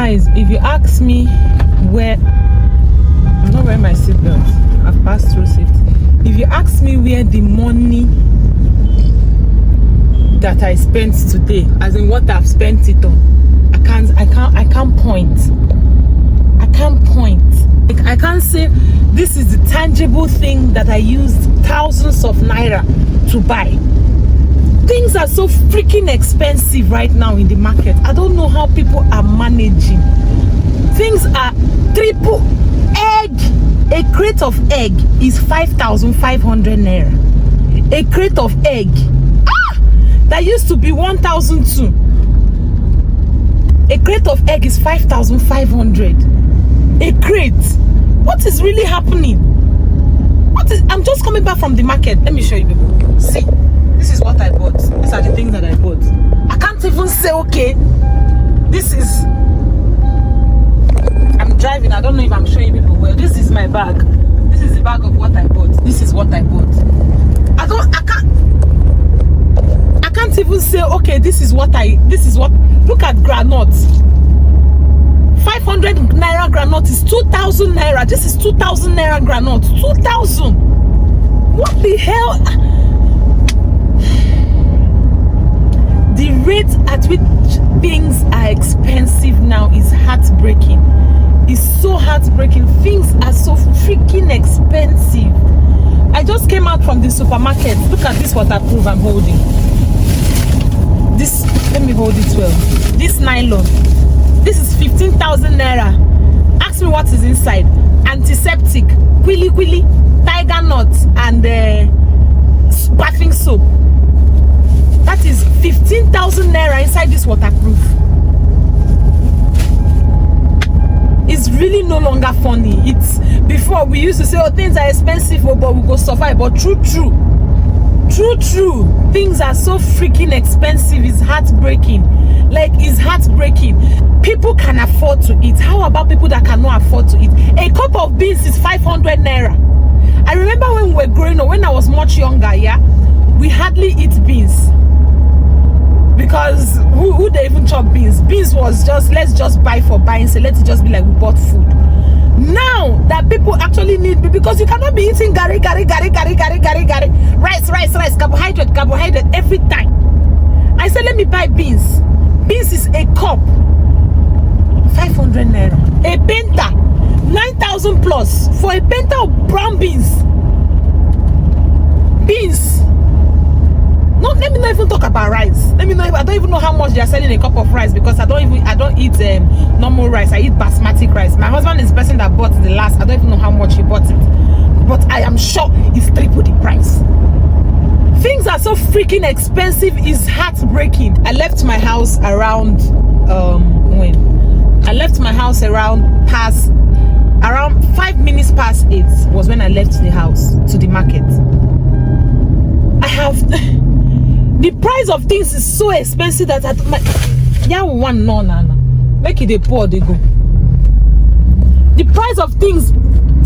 Guys, if you ask me where, I'm not wearing my seatbelt, I've passed through safety. If you ask me where the money that I spent today, as in what I've spent it on, I can't point. I can't point. I can't say this is the tangible thing that I used thousands of naira to buy. Things are so freaking expensive right now in the market. I don't know how people are managing. Things are triple. Egg, a crate of egg is 5,500 naira. A crate of egg, that used to be 1,002. A crate of egg is 5,500. A crate. What is really happening? I'm just coming back from the market. Let me show you people. See, this is what I bought. These are the things that I bought. I can't even say, okay, this is, I'm driving. I don't know if I'm showing people well. This is my bag. This is the bag of what I bought. This is what I bought. I can't even say, okay, this is what, look at granuts. 500 naira granite is 2,000 naira. This is 2,000 naira granite. 2,000. What the hell? The rate at which things are expensive now is heartbreaking. It's so heartbreaking. Things are so freaking expensive. I just came out from the supermarket. Look at this waterproof I'm holding. This, let me hold it well. This nylon. This is 15,000 naira. Ask me what is inside. Antiseptic, quilly quilly, tiger nuts, and bathing soap. That is 15,000 naira inside this waterproof. It's really no longer funny. It's before we used to say, oh, things are expensive, but we go survive. But true, things are so freaking expensive. It's heartbreaking. Like, it's heartbreaking. People can afford to eat. How about people that cannot afford to eat? A cup of beans is 500 naira. I remember when we were growing up, when I was much younger, yeah, we hardly eat beans. Because who they even chop beans? Beans was just, let's just buy for buying, so let's just be like we bought food. Now that people actually need, because you cannot be eating rice, carbohydrate every time. I said, let me buy beans. Beans is a cup, 500 naira. A penta, 9,000 plus for a penta of brown beans. Beans. No, let me not even talk about rice. Let me know. I don't even know how much they are selling a cup of rice, because I don't eat normal rice. I eat basmati rice. My husband is the person that bought the last. I don't even know how much he bought it, but I am sure it's triple the price. Things are so freaking expensive. It's heartbreaking. I left my house around when I left my house around 5 minutes past 8 was when I left the house to the market. I have the price of things is so expensive that make it a poor they go. The price of things,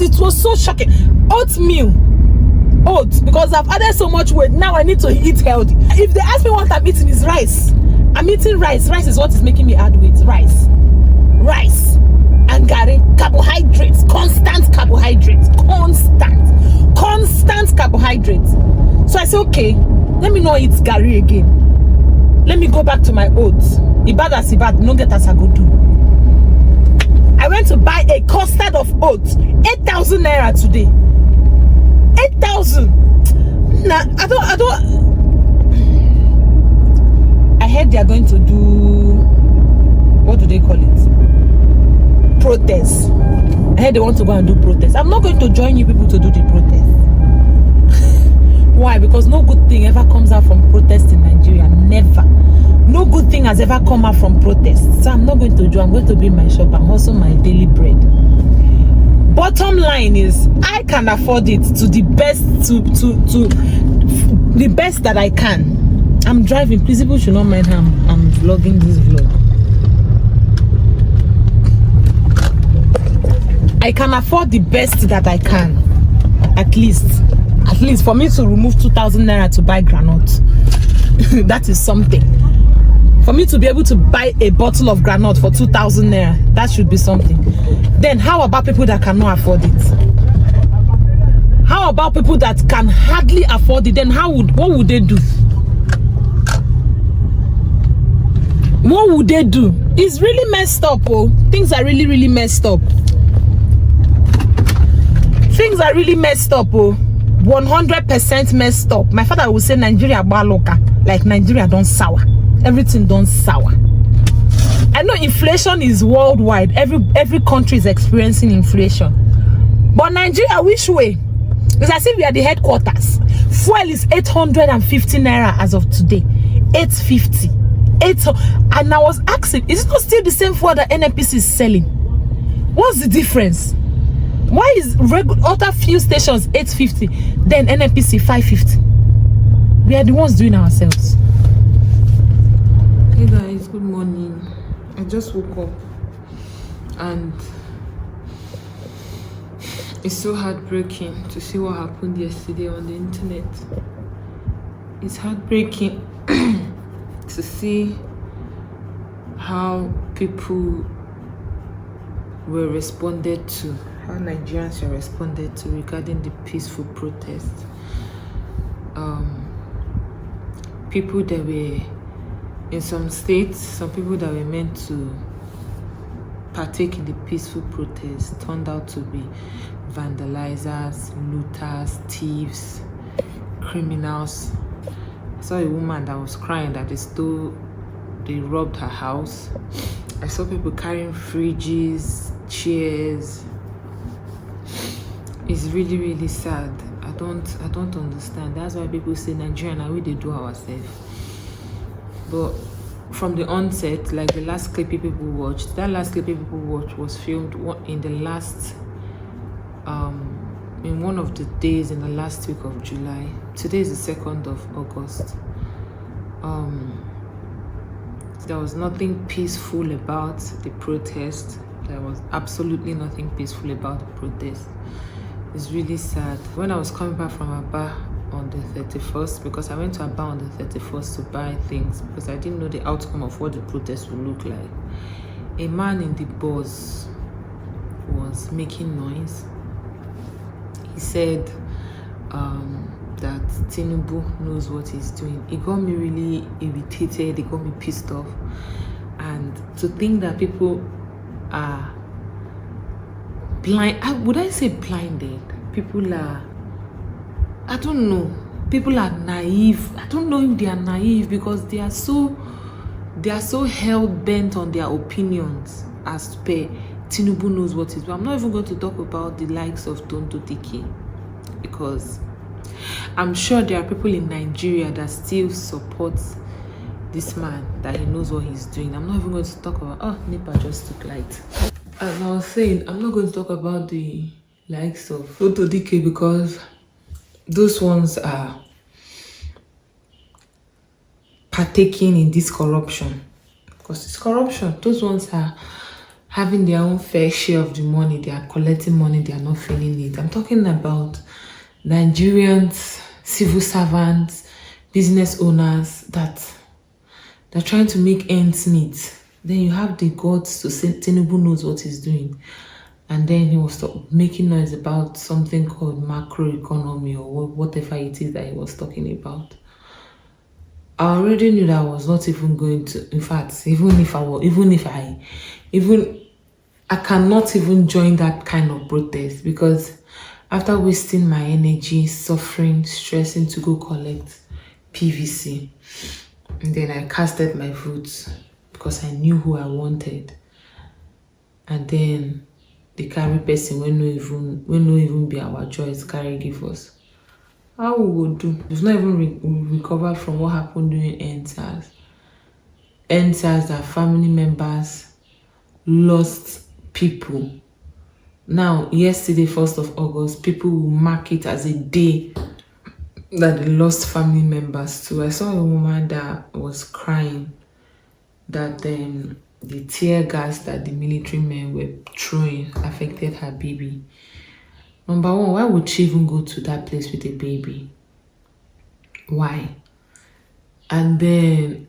it was so shocking. Oats, because I've added so much weight. Now I need to eat healthy. If they ask me what I'm eating is rice, I'm eating rice. Rice is what is making me add weight. Rice and carbohydrates, constant carbohydrates. So I say, okay, let me not eat gari again. Let me go back to my oats. Ibad as ibad, no get as I go do. I went to buy a custard of oats, 8,000 naira today. 8,000. Nah, I heard they are going to do, what do they call it? Protests. I heard they want to go and do protests. I'm not going to join you people to do the protest. Why? Because no good thing ever comes out from protests in Nigeria. Never. No good thing has ever come out from protests. So I'm not going to join. I'm going to be in my shop and hustle my daily bread. Bottom line is, I can afford it to the best, to the best that I can. I'm driving. Please, people should not mind how I'm vlogging this vlog. I can afford the best that I can. At least for me to remove 2,000 naira to buy granite. That is something. For me to be able to buy a bottle of granite for 2,000 naira, that should be something. Then how about people that cannot afford it? How about people that can hardly afford it? Then what would they do? What would they do? It's really messed up. Oh, things are really, really messed up. Things are really messed up. Oh, 100% messed up. My father would say Nigeria baloka, like Nigeria don't sour. Everything don't sour. I know inflation is worldwide. Every country is experiencing inflation. But Nigeria, which way? It's as if we are the headquarters. Fuel is 850 naira as of today. 850. And I was asking, is it not still the same fuel that NNPC is selling? What's the difference? Why is other fuel stations 850, then NNPC 550? We are the ones doing ourselves. Hey guys, good morning. I just woke up and it's so heartbreaking to see what happened yesterday on the internet. It's heartbreaking to see how people were responded to, how Nigerians were responded to regarding the peaceful protest. People that were in some states, some people that were meant to partake in the peaceful protest turned out to be vandalizers, looters, thieves, criminals. I saw a woman that was crying that they robbed her house. I saw people carrying fridges, chairs. It's really, really sad. I don't understand. That's why people say Nigeria now we they do ourselves. But from the onset, like the last clip people watched, was filmed in the last in one of the days in the last week of July. Today is the 2nd of August. There was nothing peaceful about the protest. There was absolutely nothing peaceful about the protest. It's really sad. When I was coming back from Aba on the 31st, because I went to Aba on the 31st to buy things because I didn't know the outcome of what the protest would look like. A man in the bus was making noise. He said that Tinubu knows what he's doing. It got me really irritated. It got me pissed off. And to think that people are blind, would I say blinded? People are, I don't know, people are naive. I don't know if they are naive because they are so hell-bent on their opinions as per Tinubu knows what is. But I'm not even going to talk about the likes of Tonto Tiki because I'm sure there are people in Nigeria that still support this man, that he knows what he's doing. I'm not even going to talk about, NEPA just took light. As I was saying, I'm not going to talk about the likes of Tonto Tiki because those ones are partaking in this corruption. Because it's corruption. Those ones are having their own fair share of the money. They are collecting money. They are not feeling it. I'm talking about Nigerians, civil servants, business owners that they're trying to make ends meet. Then you have the gods to say Tinubu knows what he's doing. And then he was making noise about something called macroeconomy or whatever it is that he was talking about. I already knew that I was not even going to, in fact, I cannot even join that kind of protest because after wasting my energy, suffering, stressing to go collect PVC, and then I casted my votes because I knew who I wanted. And then the carry person when no even be our choice carry give us. How we would do? We've not even recovered from what happened during NSAS. NSAS, that family members lost people. Now, yesterday, 1st of August, people will mark it as a day that they lost family members too. I saw a woman that was crying that the tear gas that the military men were throwing affected her baby. Number one, why would she even go to that place with a baby? Why? And then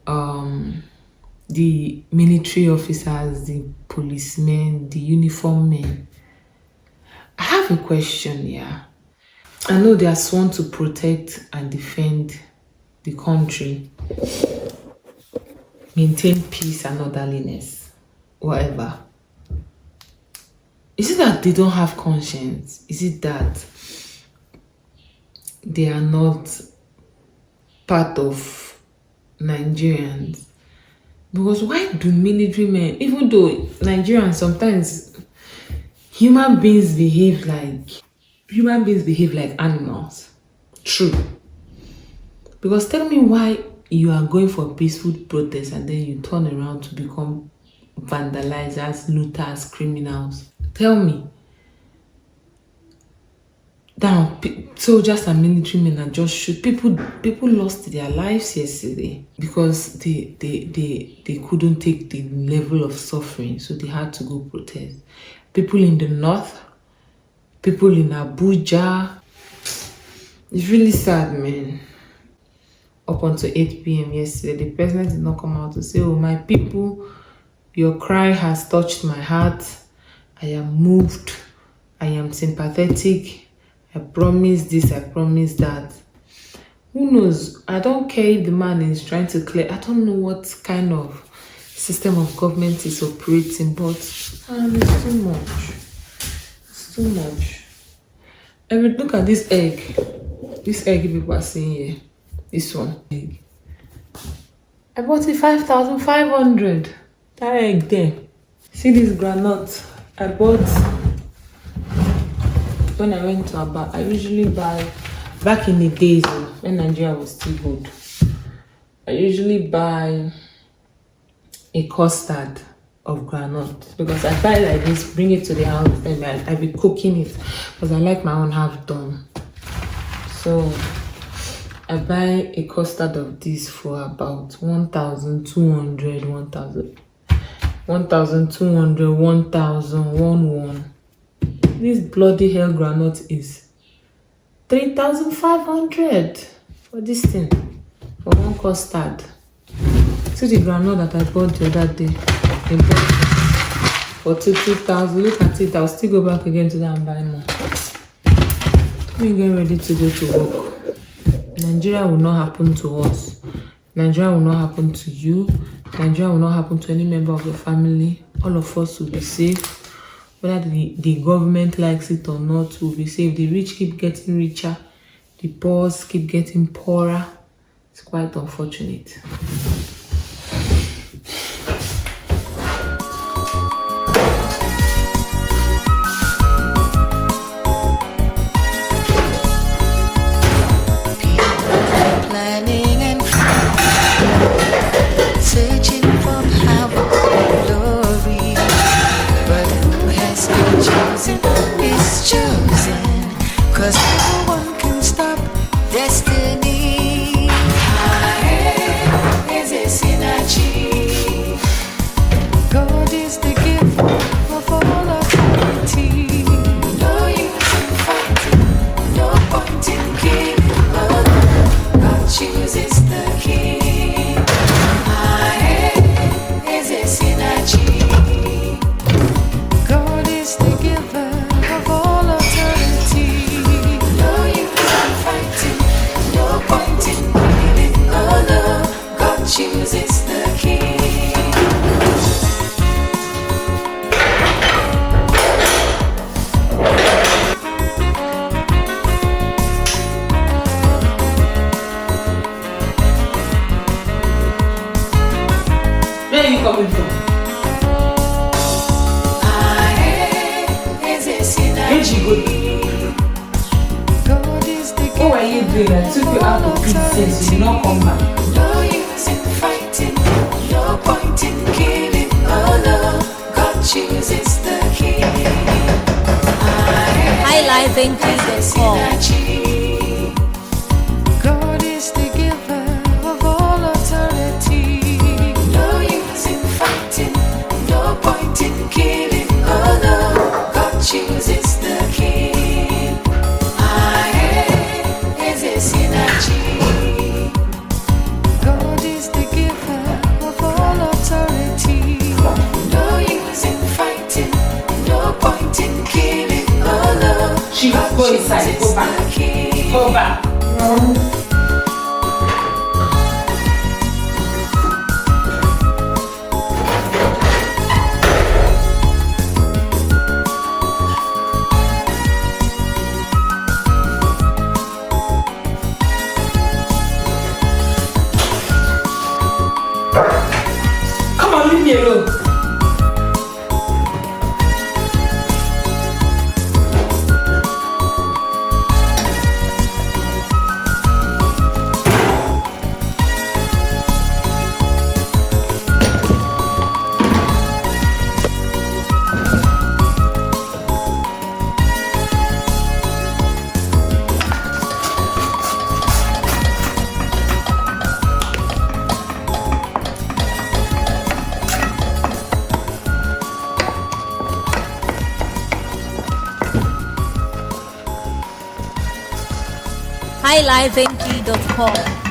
the military officers, the policemen, the uniform men. I have a question here. I know they are sworn to protect and defend the country, maintain peace and orderliness, whatever. Is it that they don't have conscience? Is it that they are not part of Nigerians? Because why do military men, even though Nigerians sometimes human beings behave like animals? True. Because tell me why you are going for peaceful protest and then you turn around to become vandalizers, looters, criminals. Tell me. Now, soldiers and military men are just shoot. People lost their lives yesterday because they couldn't take the level of suffering, so they had to go protest. People in the north, people in Abuja. It's really sad, man. Up until 8 p.m. yesterday, the president did not come out to say, "Oh, my people, your cry has touched my heart. I am moved. I am sympathetic. I promise this, I promise that." Who knows? I don't care if the man is trying to clear. I don't know what kind of system of government is operating, but it's too much. It's too much. Look at this egg. This egg people are seeing here. This one. Egg. I bought it 5,500. That egg there. See this granite. I bought when I went to Aba. I usually buy, back in the days when Nigeria was still good, I usually buy a custard of granite because I buy like this, bring it to the house, and I be cooking it because I like my own half done. So I buy a custard of this for about 1,200, 1,000, 1,200, 1,000, This bloody hell granite is 3,500 for this thing, for one custard. See the granite that I bought the other day. I bought for 2,000. Look at it. I'll still go back again to that and buy more. Let me get ready to go to work. Nigeria will not happen to us. Nigeria will not happen to you. Nigeria will not happen to any member of your family. All of us will be safe. Whether the government likes it or not, we'll be safe. The rich keep getting richer. The poor keep getting poorer. It's quite unfortunate. Cause no one can stop destiny. Is a synergy. God is the gift of all authority. No use in fighting, no point in killing. Oh, God chooses the king. Is a synergy. God is the giver of all authority. Chooses the king. Where are you coming from? Where'd you go? What were you doing? I took you out of peace since you did not come back. No point in killing, oh no, God chooses the king. Highlighting Jesus call. God is the giver of all authority. No use in fighting, no point in killing, oh no, God chooses the king. Is a synergy. God is the giver of all authority. Go inside. Go back. Go back. Come on, leave me alone. highlifeng.com